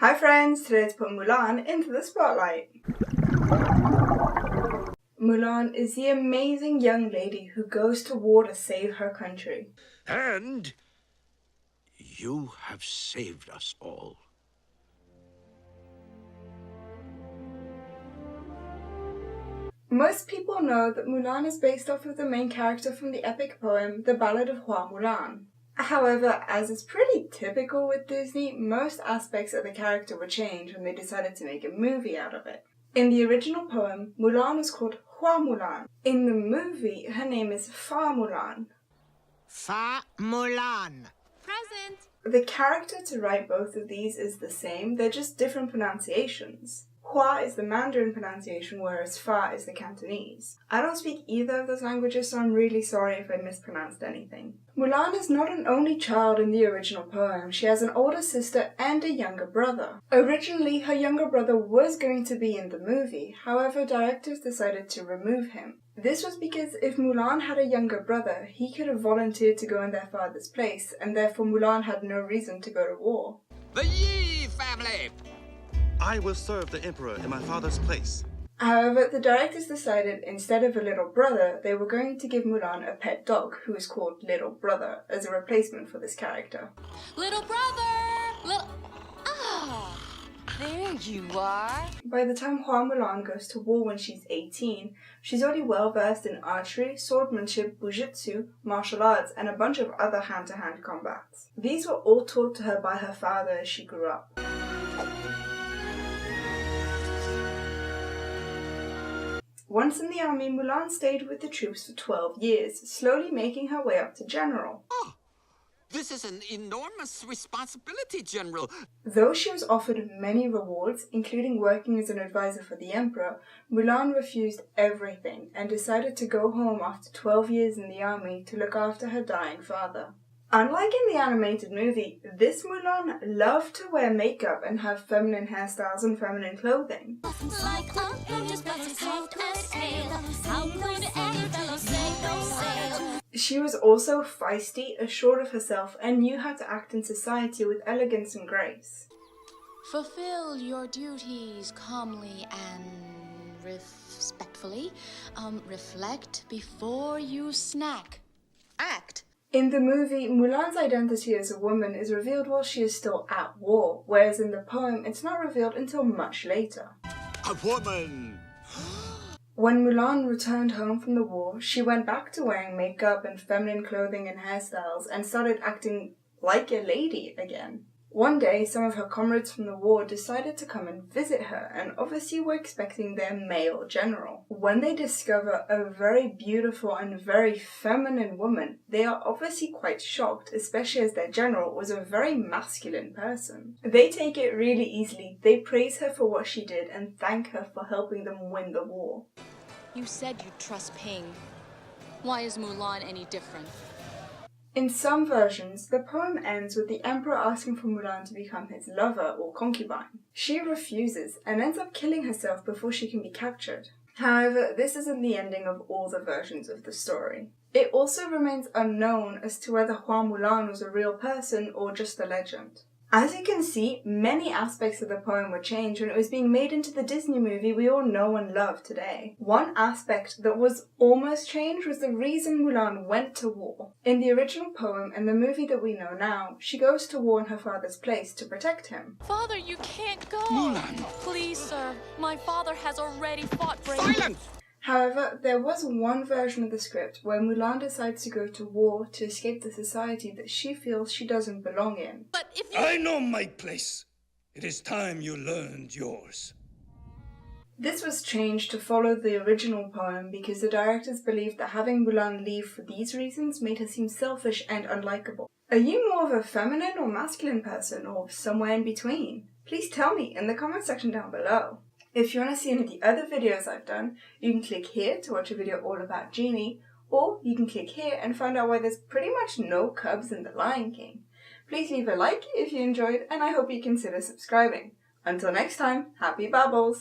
Hi friends, today let's put Mulan into the spotlight. Mulan is the amazing young lady who goes to war to save her country. And you have saved us all. Most people know that Mulan is based off of the main character from the epic poem The Ballad of Mulan. However, as is pretty typical with Disney, most aspects of the character were changed when they decided to make a movie out of it. In the original poem, Mulan was called Mulan. In the movie, her name is Mulan. Mulan. Present. The character to write both of these is the same, they're just different pronunciations. Hua is the Mandarin pronunciation, whereas Fa is the Cantonese. I don't speak either of those languages, so I'm really sorry if I mispronounced anything. Mulan is not an only child in the original poem. She has an older sister and a younger brother. Originally, her younger brother was going to be in the movie, however, directors decided to remove him. This was because if Mulan had a younger brother, he could have volunteered to go in their father's place, and therefore Mulan had no reason to go to war. The Yi family! I will serve the Emperor in my father's place. However, the directors decided instead of a little brother, they were going to give Mulan a pet dog who is called Little Brother as a replacement for this character. Little brother! There you are. By the time Mulan goes to war when she's 18, she's already well versed in archery, swordsmanship, bujutsu, martial arts, and a bunch of other hand-to-hand combats. These were all taught to her by her father as she grew up. Once in the army, Mulan stayed with the troops for 12 years, slowly making her way up to general. Oh, this is an enormous responsibility, General. Though she was offered many rewards, including working as an advisor for the Emperor, Mulan refused everything and decided to go home after 12 years in the army to look after her dying father. Unlike in the animated movie, this Mulan loved to wear makeup and have feminine hairstyles and feminine clothing. She was also feisty, assured of herself, and knew how to act in society with elegance and grace. Fulfill your duties calmly and respectfully. Reflect before you snack. Act. In the movie, Mulan's identity as a woman is revealed while she is still at war, whereas in the poem, it's not revealed until much later. A woman! When Mulan returned home from the war, she went back to wearing makeup and feminine clothing and hairstyles and started acting like a lady again. One day, some of her comrades from the war decided to come and visit her and obviously were expecting their male general. When they discover a very beautiful and very feminine woman, they are obviously quite shocked, especially as their general was a very masculine person. They take it really easily, they praise her for what she did and thank her for helping them win the war. You said you'd trust Ping. Why is Mulan any different? In some versions, the poem ends with the Emperor asking for Mulan to become his lover or concubine. She refuses and ends up killing herself before she can be captured. However, this isn't the ending of all the versions of the story. It also remains unknown as to whether Mulan was a real person or just a legend. As you can see, many aspects of the poem were changed when it was being made into the Disney movie we all know and love today. One aspect that was almost changed was the reason Mulan went to war. In the original poem and the movie that we know now, she goes to war in her father's place to protect him. Father, you can't go. Mulan! Please, sir. My father has already fought bravely. Silence! However, there was one version of the script where Mulan decides to go to war to escape the society that she feels she doesn't belong in. But if you... I know my place. It is time you learned yours. This was changed to follow the original poem because the directors believed that having Mulan leave for these reasons made her seem selfish and unlikable. Are you more of a feminine or masculine person, or somewhere in between? Please tell me in the comment section down below. If you want to see any of the other videos I've done, you can click here to watch a video all about Genie, or you can click here and find out why there's pretty much no cubs in The Lion King. Please leave a like if you enjoyed, and I hope you consider subscribing. Until next time, happy babbles!